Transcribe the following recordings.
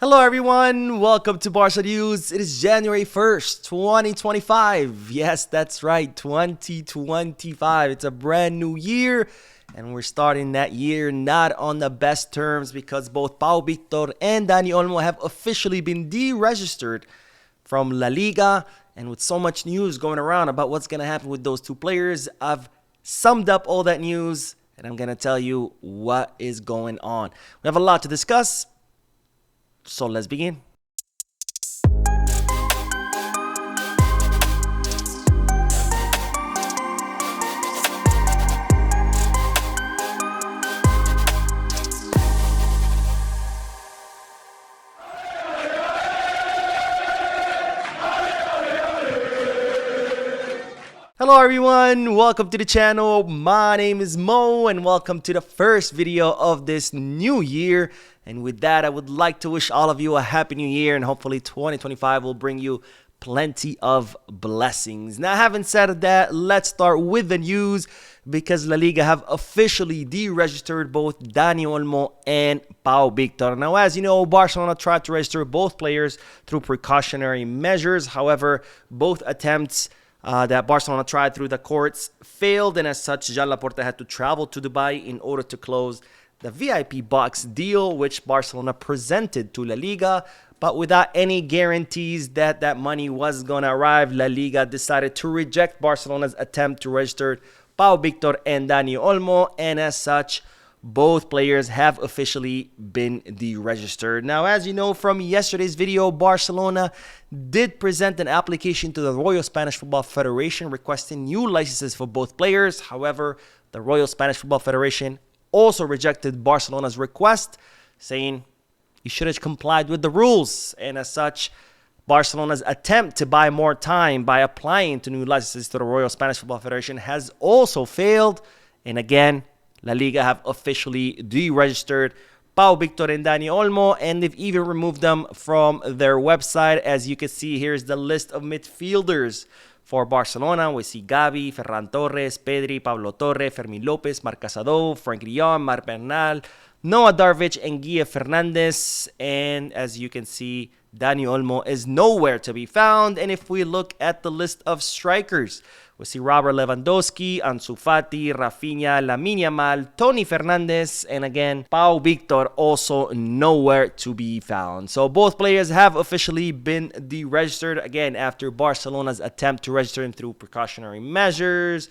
Hello everyone, welcome to Barca News. It is January 1st, 2025. Yes, that's right, 2025. It's a brand new year and we're starting that year not on the best terms because both Pau Victor and Dani Olmo have officially been deregistered from La Liga. And with so much news going around about what's going to happen with those two players, I've summed up all that news and I'm going to tell you what is going on. We have a lot to discuss. So let's begin. Hello everyone, welcome to the channel. My name is Mo and welcome to the first video of this new year. And with that, I would like to wish all of you a happy new year and hopefully 2025 will bring you plenty of blessings. Now, having said that, let's start with the news because La Liga have officially deregistered both Dani Olmo and Pau Victor. Now, as you know, Barcelona tried to register both players through precautionary measures. However, both attempts that Barcelona tried through the courts failed, and as such, Joan Laporta had to travel to Dubai in order to close the VIP box deal, which Barcelona presented to La Liga. But without any guarantees that that money was going to arrive, La Liga decided to reject Barcelona's attempt to register Pau Victor and Dani Olmo, and as such, both players have officially been deregistered. Now, as you know from yesterday's video, Barcelona did present an application to the Royal Spanish Football Federation requesting new licenses for both players. However, the Royal Spanish Football Federation also rejected Barcelona's request, saying you should have complied with the rules. And as such, Barcelona's attempt to buy more time by applying to new licenses to the Royal Spanish Football Federation has also failed. And again, La Liga have officially deregistered Pau Victor and Dani Olmo, and they've even removed them from their website. As you can see, here's the list of midfielders for Barcelona. We see Gavi, Ferran Torres, Pedri, Pablo Torre, Fermín López, Marc Casado, Frank de Jong, Marc Bernal, Noah Darvic, and Guille Fernandez. And as you can see, Dani Olmo is nowhere to be found. And if we look at the list of strikers, we see Robert Lewandowski, Ansu Fati, Rafinha, Lamine Yamal, Tony Fernandez, and again, Pau Victor also nowhere to be found. So both players have officially been deregistered, again, after Barcelona's attempt to register him through precautionary measures,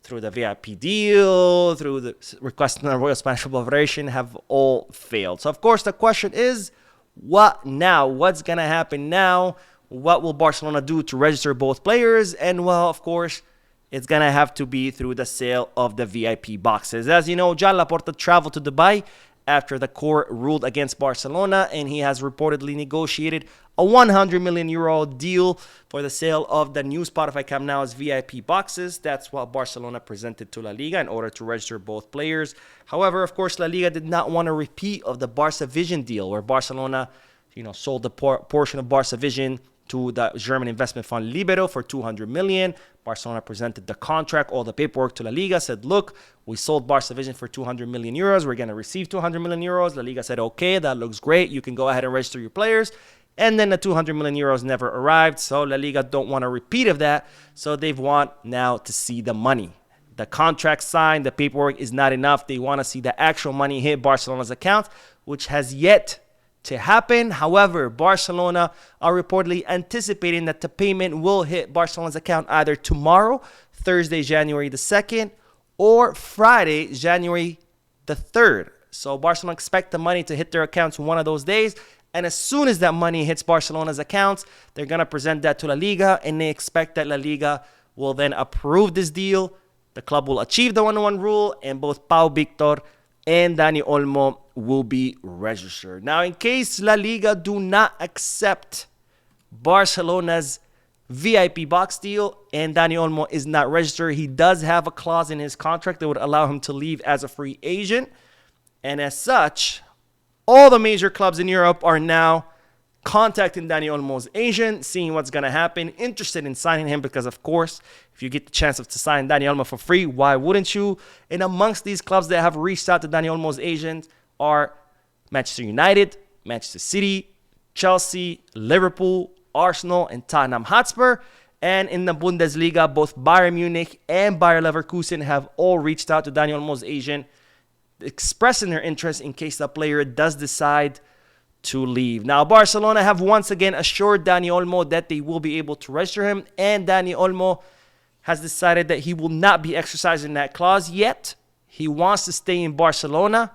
through the VIP deal, through the request from the Royal Spanish Football Federation, have all failed. So of course, the question is, what now? What's going to happen now? What will Barcelona do to register both players? And well, of course, it's going to have to be through the sale of the VIP boxes. As you know, Joan Laporta traveled to Dubai after the court ruled against Barcelona, and he has reportedly negotiated a 100 million euro deal for the sale of the new Spotify Camp Nou's VIP boxes. That's what Barcelona presented to La Liga in order to register both players. However, of course, La Liga did not want a repeat of the Barca Vision deal where Barcelona, sold the portion of Barca Vision to the German investment fund Libero for 200 million. Barcelona presented the contract, all the paperwork to La Liga, said, look, we sold Barca Vision for 200 million euros. We're going to receive 200 million euros. La Liga said, okay, that looks great. You can go ahead and register your players. And then the 200 million euros never arrived. So La Liga don't want a repeat of that. So they want now to see the money. The contract signed, the paperwork is not enough. They want to see the actual money hit Barcelona's account, which has yet to happen. However, Barcelona are reportedly anticipating that the payment will hit Barcelona's account either tomorrow, Thursday, January the 2nd, or Friday, January the 3rd. So Barcelona expect the money to hit their accounts one of those days. And as soon as that money hits Barcelona's accounts, they're going to present that to La Liga, and they expect that La Liga will then approve this deal. The club will achieve the 1-1 rule, and both Pau Victor and Dani Olmo will be registered. Now, in case La Liga do not accept Barcelona's VIP box deal and Dani Olmo is not registered, he does have a clause in his contract that would allow him to leave as a free agent. And as such, all the major clubs in Europe are now contacting Dani Olmo's agent, seeing what's going to happen, interested in signing him because, of course, if you get the chance to sign Dani Olmo for free, why wouldn't you? And amongst these clubs that have reached out to Dani Olmo's agent are Manchester United, Manchester City, Chelsea, Liverpool, Arsenal, and Tottenham Hotspur. And in the Bundesliga, both Bayern Munich and Bayer Leverkusen have all reached out to Dani Olmo's agent, expressing their interest in case the player does decide to leave. Now, Barcelona have once again assured Dani Olmo that they will be able to register him, and Dani Olmo has decided that he will not be exercising that clause yet. He wants to stay in Barcelona.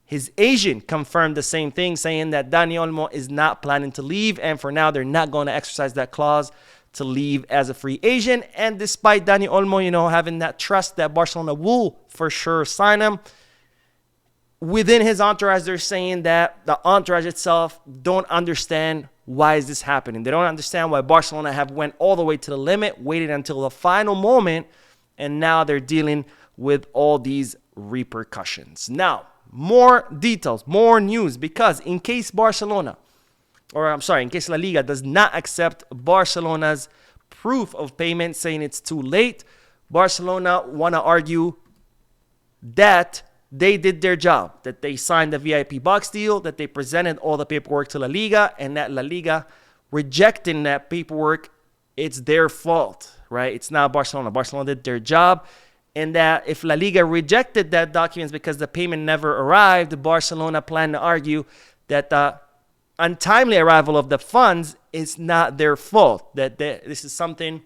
His agent confirmed the same thing, saying that Dani Olmo is not planning to leave, and for now, they're not going to exercise that clause to leave as a free agent. And despite Dani Olmo, having that trust that Barcelona will for sure sign him, within his entourage, they're saying that the entourage itself don't understand why is this happening. They don't understand why Barcelona have went all the way to the limit, waited until the final moment, and now they're dealing with all these repercussions. Now, more details, more news, because in case in case La Liga does not accept Barcelona's proof of payment, saying it's too late, Barcelona want to argue that they did their job, that they signed the VIP box deal, that they presented all the paperwork to La Liga, and that La Liga rejecting that paperwork, it's their fault, right? It's not Barcelona. Barcelona did their job, and that if La Liga rejected that documents because the payment never arrived, Barcelona planned to argue that the untimely arrival of the funds is not their fault, that this is something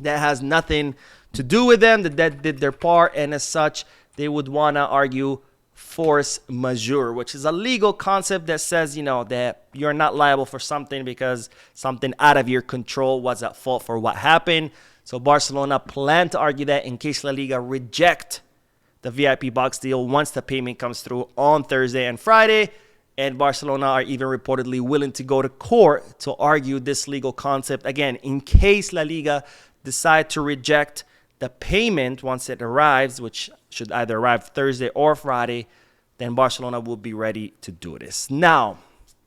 that has nothing to do with them, that they did their part, and as such, they would want to argue force majeure, which is a legal concept that says, that you're not liable for something because something out of your control was at fault for what happened. So Barcelona plan to argue that in case La Liga reject the VIP box deal once the payment comes through on Thursday and Friday. And Barcelona are even reportedly willing to go to court to argue this legal concept again in case La Liga decide to reject the payment once it arrives, which should either arrive Thursday or Friday. Then Barcelona will be ready to do this. Now,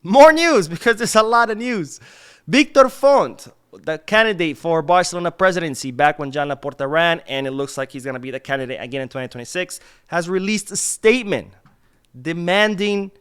more news, because there's a lot of news. Victor Font, the candidate for Barcelona presidency back when Joan Laporta ran, and it looks like he's going to be the candidate again in 2026, has released a statement demanding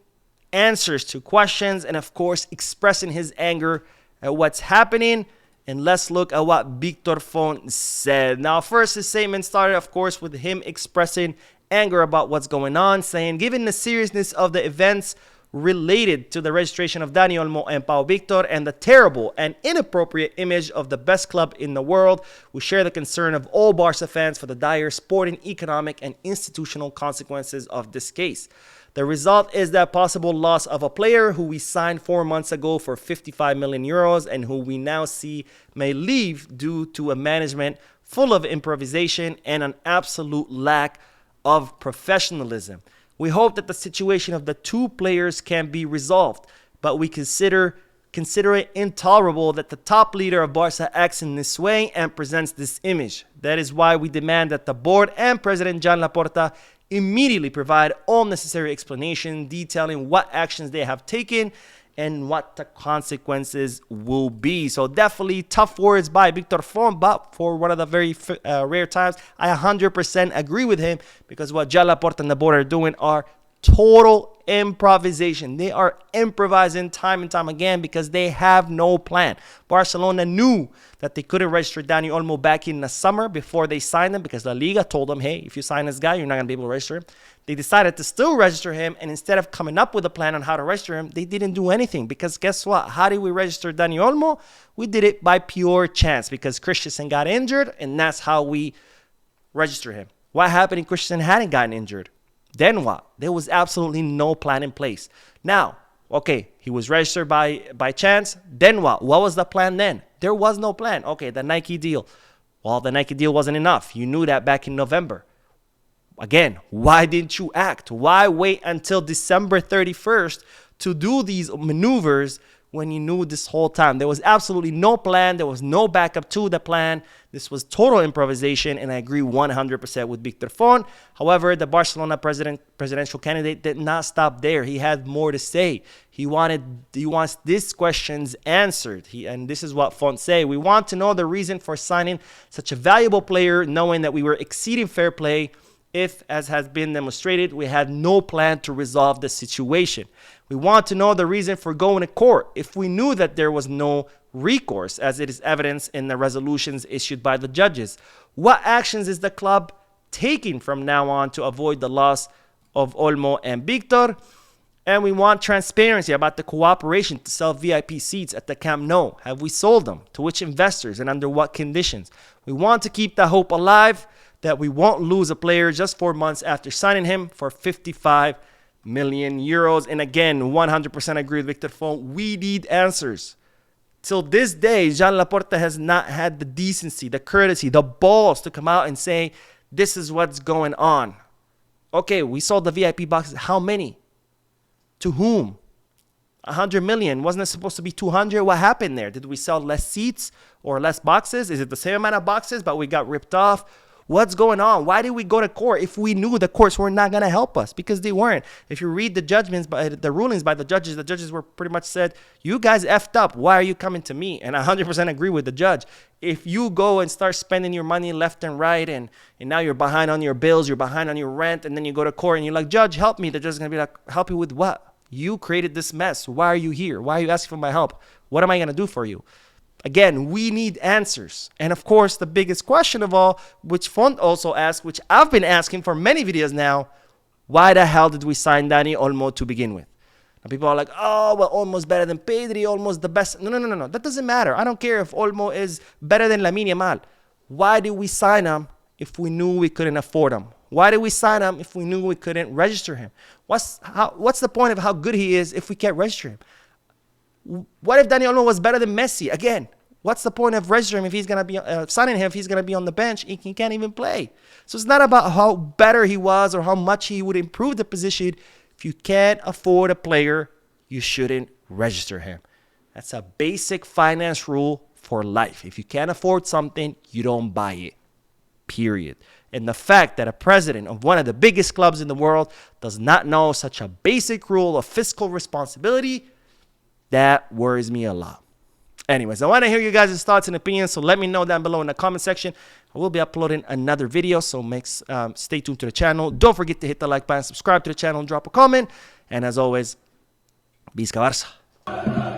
answers to questions and, of course, expressing his anger at what's happening. And let's look at what Victor Font said. Now, first, his statement started, of course, with him expressing anger about what's going on, saying, given the seriousness of the events related to the registration of Dani Olmo and Pau Victor and the terrible and inappropriate image of the best club in the world, we share the concern of all Barca fans for the dire sporting, economic, and institutional consequences of this case. The result is that possible loss of a player who we signed 4 months ago for 55 million euros and who we now see may leave due to a management full of improvisation and an absolute lack of professionalism. We hope that the situation of the two players can be resolved, but we consider it intolerable that the top leader of Barca acts in this way and presents this image. That is why we demand that the board and President Joan Laporta immediately provide all necessary explanation detailing what actions they have taken and what the consequences will be. So definitely tough words by Victor Font, but for one of the very rare times, I 100% agree with him, because what Joan Laporta and the board are doing are total improvisation. They are improvising time and time again because they have no plan. Barcelona knew that they couldn't register Dani Olmo back in the summer before they signed him, because La Liga told them, hey, if you sign this guy, you're not going to be able to register him. They decided to still register him, and instead of coming up with a plan on how to register him, they didn't do anything, because guess what? How did we register Dani Olmo? We did it by pure chance, because Christensen got injured, and that's how we register him. What happened if Christensen hadn't gotten injured? Then what? There was absolutely no plan in place. Now, okay, he was registered by chance. Then what? What was the plan then? There was no plan. Okay, the Nike deal. Well, the Nike deal wasn't enough. You knew that back in November. Again, why didn't you act? Why wait until December 31st to do these maneuvers when you knew this whole time? There was absolutely no plan. There was no backup to the plan. This was total improvisation, and I agree 100% with Victor Font. However, the Barcelona presidential candidate did not stop there. He had more to say. He wants these questions answered. And this is what Font said. We want to know the reason for signing such a valuable player, knowing that we were exceeding fair play if, as has been demonstrated, we had no plan to resolve the situation. We want to know the reason for going to court if we knew that there was no recourse, as it is evidenced in the resolutions issued by the judges. What actions is the club taking from now on to avoid the loss of Olmo and Victor? And we want transparency about the cooperation to sell VIP seats at the Camp Nou. Have we sold them? To which investors and under what conditions? We want to keep the hope alive that we won't lose a player just 4 months after signing him for 55 million euros. And again, 100% agree with Victor Font. We need answers. Till this day, Jean Laporta has not had the decency, the courtesy, the balls to come out and say, this is what's going on. Okay, we sold the VIP boxes. How many? To whom? 100 million. Wasn't it supposed to be 200? What happened there? Did we sell less seats or less boxes? Is it the same amount of boxes, but we got ripped off? What's going on? Why did we go to court if we knew the courts were not going to help us? Because they weren't. If you read the judgments, by the rulings by the judges were pretty much said, you guys effed up. Why are you coming to me? And I 100% agree with the judge. If you go and start spending your money left and right, and now you're behind on your bills, you're behind on your rent, and then you go to court and you're like, judge, help me. The judge is going to be like, help you with what? You created this mess. Why are you here? Why are you asking for my help? What am I going to do for you? Again, we need answers. And of course, the biggest question of all, which Font also asked, which I've been asking for many videos now, why the hell did we sign Dani Olmo to begin with? And people are like, oh, well, Olmo's better than Pedri, Olmo's the best. No. That doesn't matter. I don't care if Olmo is better than Lamine Yamal. Why did we sign him if we knew we couldn't afford him? Why did we sign him if we knew we couldn't register him? What's the point of how good he is if we can't register him? What if Dani Olmo was better than Messi? Again, what's the point of registering him if he's going to be signing him if he's going to be on the bench? He can't even play. So it's not about how better he was or how much he would improve the position. If you can't afford a player, you shouldn't register him. That's a basic finance rule for life. If you can't afford something, you don't buy it. Period. And the fact that a president of one of the biggest clubs in the world does not know such a basic rule of fiscal responsibility, that worries me a lot. Anyways, I want to hear you guys' thoughts and opinions, so let me know down below in the comment section. I will be uploading another video, so stay tuned to the channel. Don't forget to hit the like button, subscribe to the channel, and drop a comment. And as always, Visca Barça.